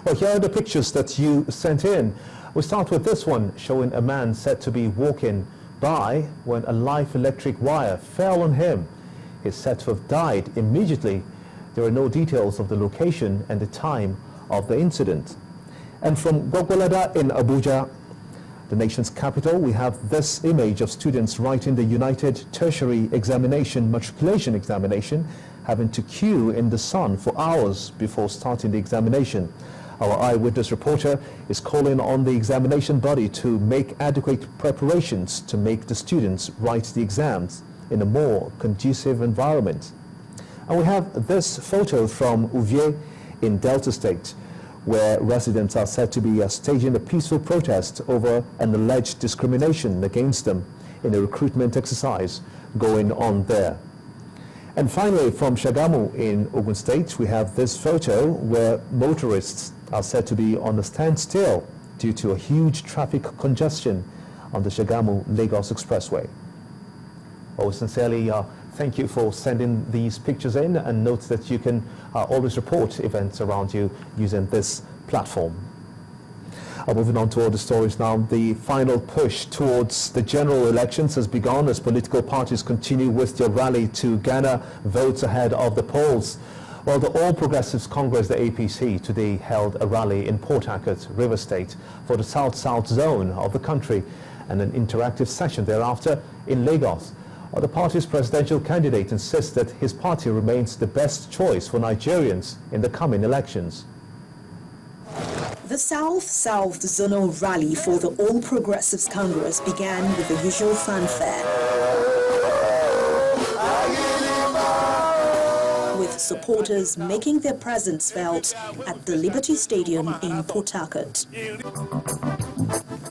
Well, here are the pictures that you sent in. We start with this one showing a man said to be walking by when a live electric wire fell on him. He's said to have died immediately. There are no details of the location and the time of the incident. And from Gwagwalada in Abuja, the nation's capital, we have this image of students writing the United Tertiary Examination Matriculation Examination, having to queue in the sun for hours before starting the examination. Our eyewitness reporter is calling on the examination body to make adequate preparations to make the students write the exams in a more conducive environment. And we have this photo from Uvie in Delta State, where residents are said to be staging a peaceful protest over an alleged discrimination against them in a recruitment exercise going on there. And finally, from Shagamu in Ogun State, we have this photo where motorists are said to be on a standstill due to a huge traffic congestion on the Shagamu-Lagos Expressway. Oh, sincerely, thank you for sending these pictures in, and note that you can always report events around you using this platform. Moving on to other stories now. The final push towards the general elections has begun as political parties continue with their rally to garner votes ahead of the polls. Well, the All Progressives Congress, the APC, today held a rally in Port Harcourt, River State, for the South-South zone of the country, and an interactive session thereafter in Lagos. The party's presidential candidate insists that his party remains the best choice for Nigerians in the coming elections. The South-South zonal rally for the All Progressives Congress began with the usual fanfare, with supporters making their presence felt at the Liberty Stadium in Port Harcourt.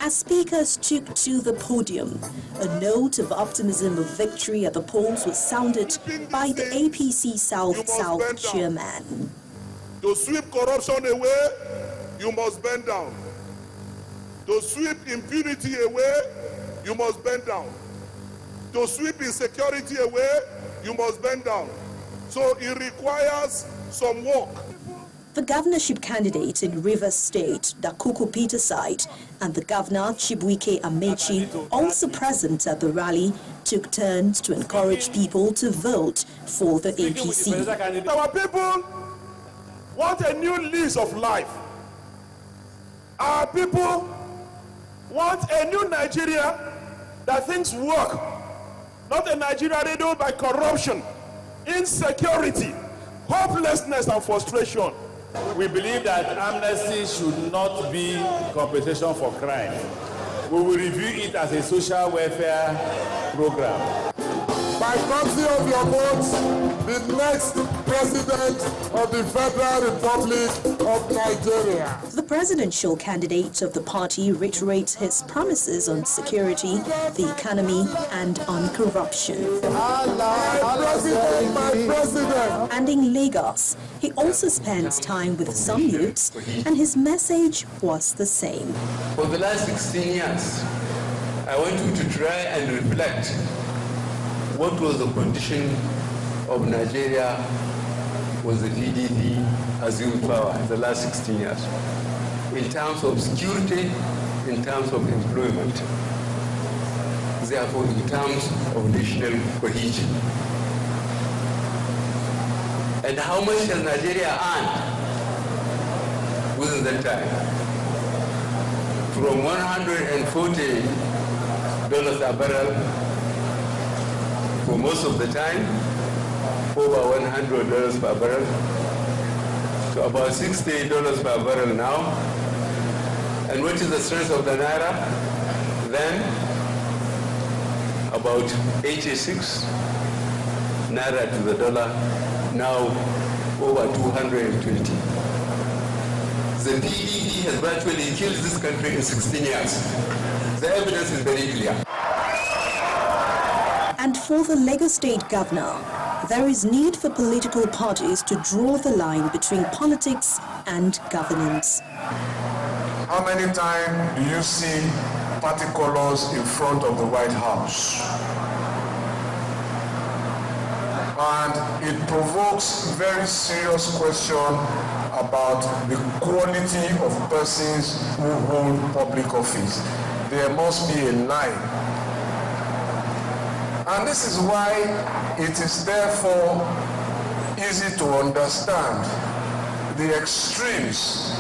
As speakers took to the podium, a note of optimism of victory at the polls was sounded by the APC South-South chairman. To sweep corruption away, you must bend down. To sweep impunity away, you must bend down. To sweep insecurity away, you must bend down. So it requires some work. The governorship candidate in Rivers State, Dakuku Peterside, and the governor, Chibuike Amechi, also present at the rally, took turns to encourage people to vote for the APC. Our people want a new lease of life. Our people want a new Nigeria that things work, not a Nigeria riddled by corruption, insecurity, hopelessness, and frustration. We believe that amnesty should not be compensation for crime. We will review it as a social welfare program. By proxy of your votes, the next president of the Federal Republic of Nigeria. The presidential candidate of the party reiterates his promises on security, the economy, and on corruption. My president. And in Lagos, he also spends time with some youths, and his message was the same. For the last 16 years, I want you to try and reflect what was the condition of Nigeria was the PDP assumed power in the last 16 years, in terms of security, in terms of employment, therefore in terms of national cohesion. And how much has Nigeria earned within that time? From $140 a barrel for most of the time, over $100 per barrel, to about $60 per barrel now. And what is the strength of the Naira? Then, about 86 Naira to the dollar, now over 220. The PDP has virtually killed this country in 16 years. The evidence is very clear. And for the Lagos State governor, there is need for political parties to draw the line between politics and governance. How many times do you see party colors in front of the White House? and it provokes very serious question about the quality of persons who hold public office. There must be a line. And this is why it is therefore easy to understand the extremes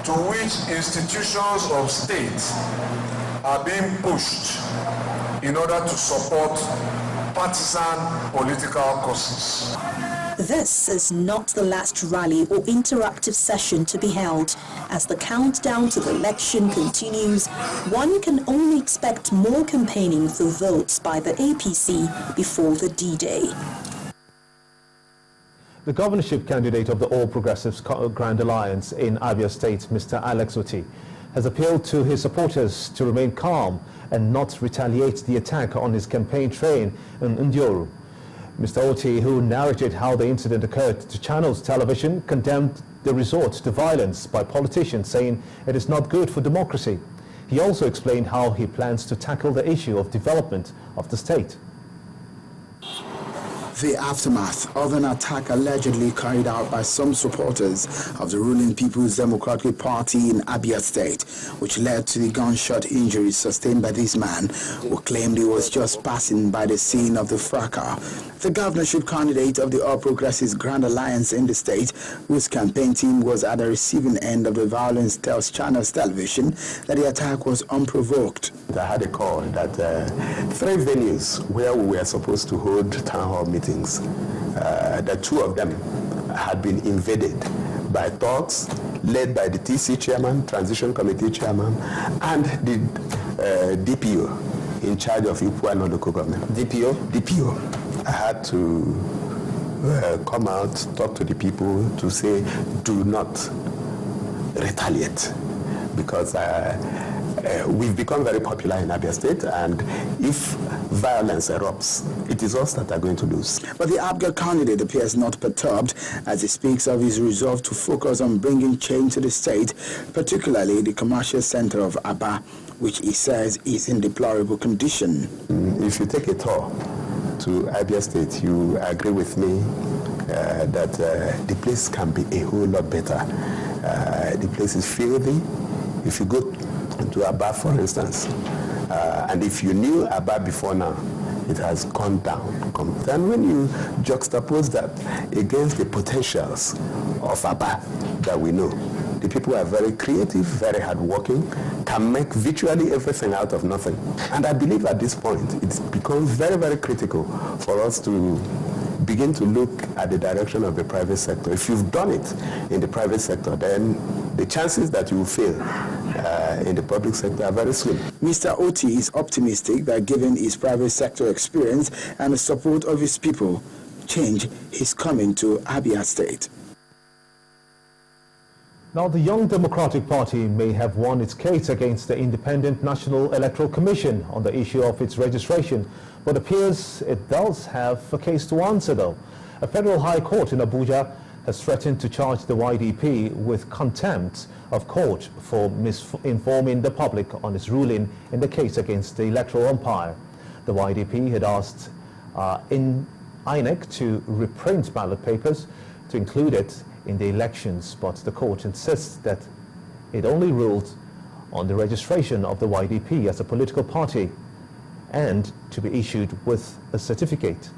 to which institutions of state are being pushed in order to support partisan political causes. This is not the last rally or interactive session to be held. As the countdown to the election continues, one can only expect more campaigning for votes by the APC before the D-Day. The governorship candidate of the All Progressives Grand Alliance in Abia State, Mr. Alex Oti, has appealed to his supporters to remain calm and not retaliate the attack on his campaign train in Ndioru. Mr. Oti, who narrated how the incident occurred to Channels Television, condemned the resort to violence by politicians, saying it is not good for democracy. He also explained how he plans to tackle the issue of development of the state. The aftermath of an attack allegedly carried out by some supporters of the ruling People's Democratic Party in Abia State, which led to the gunshot injuries sustained by this man, who claimed he was just passing by the scene of the fracas. The governorship candidate of the All Progressives Grand Alliance in the state, whose campaign team was at the receiving end of the violence, tells Channels Television that the attack was unprovoked. I had a call that 3 venues where we were supposed to hold town hall meetings, that 2 of them had been invaded by thugs led by the TC chairman, Transition Committee chairman, and the DPO in charge of Ipuano local government. DPO. I had to come out, talk to the people to say, do not retaliate, because we've become very popular in Abia State, and if violence erupts, it is us that are going to lose. But the APGA candidate appears not perturbed as he speaks of his resolve to focus on bringing change to the state, particularly the commercial center of Aba, which he says is in deplorable condition. If you take a tour to Abia State, you agree with me that the place can be a whole lot better. The place is filthy. If you go to Aba, for instance, and if you knew Aba before now, it has gone down. And when you juxtapose that against the potentials of Aba that we know, the people are very creative, very hardworking, can make virtually everything out of nothing. And I believe at this point, it's become very, very critical for us to begin to look at the direction of the private sector. If you've done it in the private sector, then the chances that you will fail in the public sector are very slim. Mr. Oti is optimistic that given his private sector experience and the support of his people, change is coming to Abia State. Now, the Young Democratic Party may have won its case against the Independent National Electoral Commission on the issue of its registration, but appears it does have a case to answer, though. A federal high court in Abuja has threatened to charge the YDP with contempt of court for misinforming the public on its ruling in the case against the electoral umpire. The YDP had asked INEC to reprint ballot papers to include it in the elections, but the court insists that it only ruled on the registration of the YDP as a political party and to be issued with a certificate.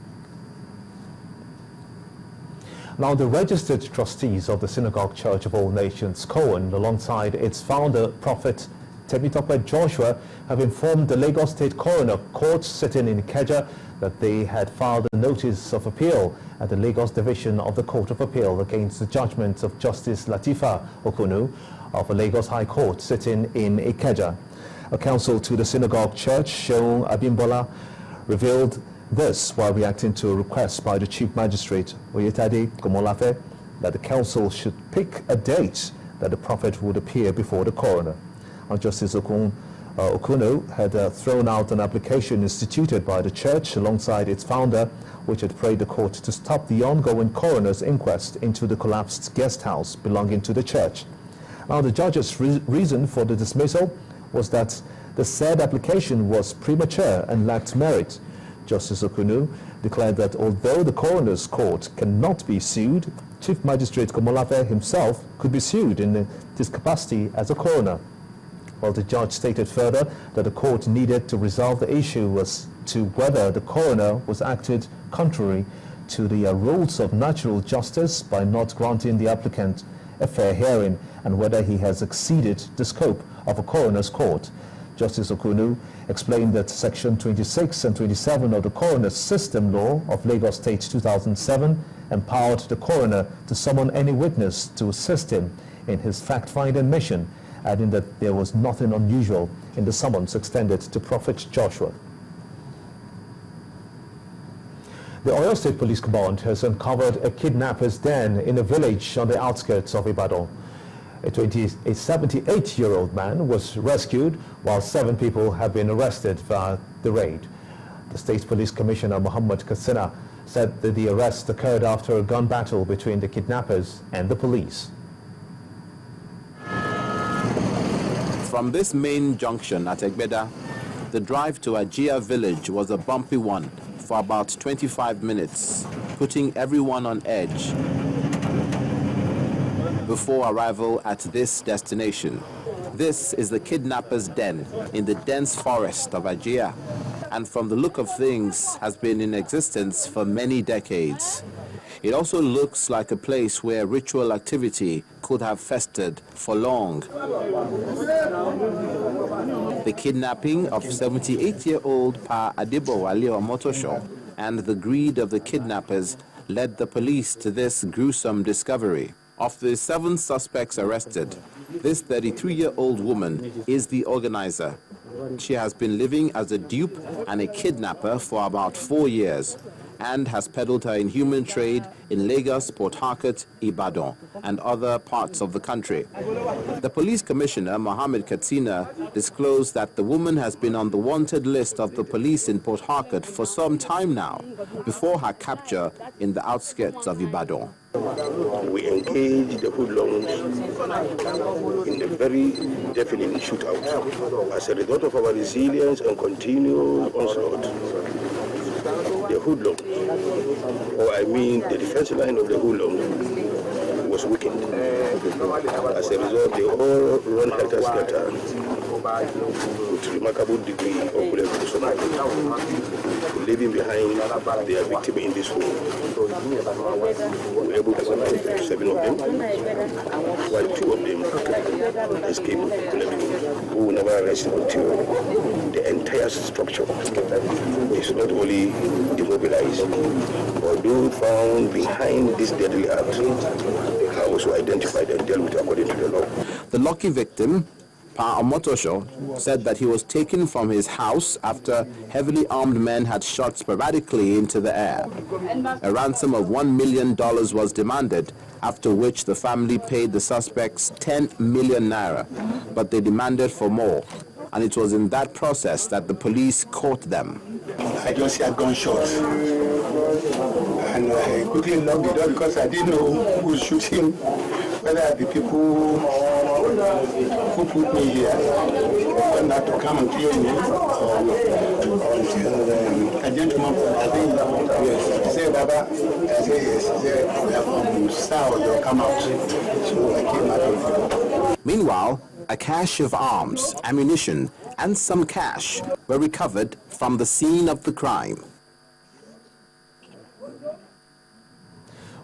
Now, the registered trustees of the Synagogue Church of All Nations, Cohen, alongside its founder, Prophet Pt.2 Joshua, have informed the Lagos State Coroner Court sitting in Ikeja that they had filed a notice of appeal at the Lagos Division of the Court of Appeal against the judgment of Justice Latifa Okunu of the Lagos High Court sitting in Ikeja. A counsel to the Synagogue Church, Seun Abimbola, revealed this while reacting to a request by the Chief Magistrate, Oyetade Komolafe, that the council should pick a date that the prophet would appear before the coroner. Justice Okunu had thrown out an application instituted by the church alongside its founder, which had prayed the court to stop the ongoing coroner's inquest into the collapsed guest house belonging to the church. Now, the judge's reason for the dismissal was that the said application was premature and lacked merit. Justice Okunu declared that although the coroner's court cannot be sued, Chief Magistrate Komolafe himself could be sued in his capacity as a coroner. While the judge stated further that the court needed to resolve the issue as to whether the coroner was acted contrary to the rules of natural justice by not granting the applicant a fair hearing and whether he has exceeded the scope of a coroner's court. Justice Okunu explained that Section 26 and 27 of the Coroner's System Law of Lagos State 2007 empowered the coroner to summon any witness to assist him in his fact-finding mission, adding that there was nothing unusual in the summons extended to Prophet Joshua. The Oyo State Police Command has uncovered a kidnapper's den in a village on the outskirts of Ibadan. A 78-year-old man was rescued while 7 people have been arrested via the raid. The State Police Commissioner Muhammad Katsina said that the arrest occurred after a gun battle between the kidnappers and the police. From this main junction at Egbeda, the drive to Ajia village was a bumpy one for about 25 minutes, putting everyone on edge before arrival at this destination. This is the kidnapper's den in the dense forest of Ajia, and from the look of things has been in existence for many decades. It also looks like a place where ritual activity could have festered for long. The kidnapping of 78-year-old Pa Adebowale Omotosho and the greed of the kidnappers led the police to this gruesome discovery. Of the 7 suspects arrested, this 33-year-old woman is the organizer. She has been living as a dupe and a kidnapper for about 4 years and has peddled her inhuman trade in Lagos, Port Harcourt, Ibadan, and other parts of the country. The police commissioner, Mohammed Katsina, disclosed that the woman has been on the wanted list of the police in Port Harcourt for some time now, before her capture in the outskirts of Ibadan. We engaged the hoodlums in a very definite shootout. As a result of our resilience and continued onslaught, the hoodlum, or I mean the defense line of the hoodlum, was weakened. As a result, they all run helter-skelter with remarkable degree of bullet leaving behind their victim in this hole. We were able to survive 7 of them, while 2 of them escaped. We will never rest until the entire structure is not only immobilized, but those found behind this deadly act are also identified and dealt with according to the law. The lucky victim, Pa Omotosho, said that he was taken from his house after heavily armed men had shot sporadically into the air. A ransom of $1 million was demanded, after which the family paid the suspects 10 million naira, but they demanded for more, and it was in that process that the police caught them. I just had gunshots, and I quickly locked the door because I didn't know who was shooting, whether the people who put me here were not to come and kill me, or until a gentleman, I think, yes, he said, Baba, I said, yes, he said, we are from South, they'll come out. So I came out of it. Meanwhile, a cache of arms, ammunition, and some cash were recovered from the scene of the crime.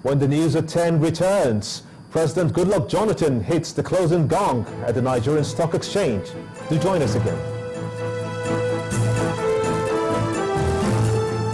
When the news at 10 returns, President Goodluck Jonathan hits the closing gong at the Nigerian Stock Exchange. Do join us again.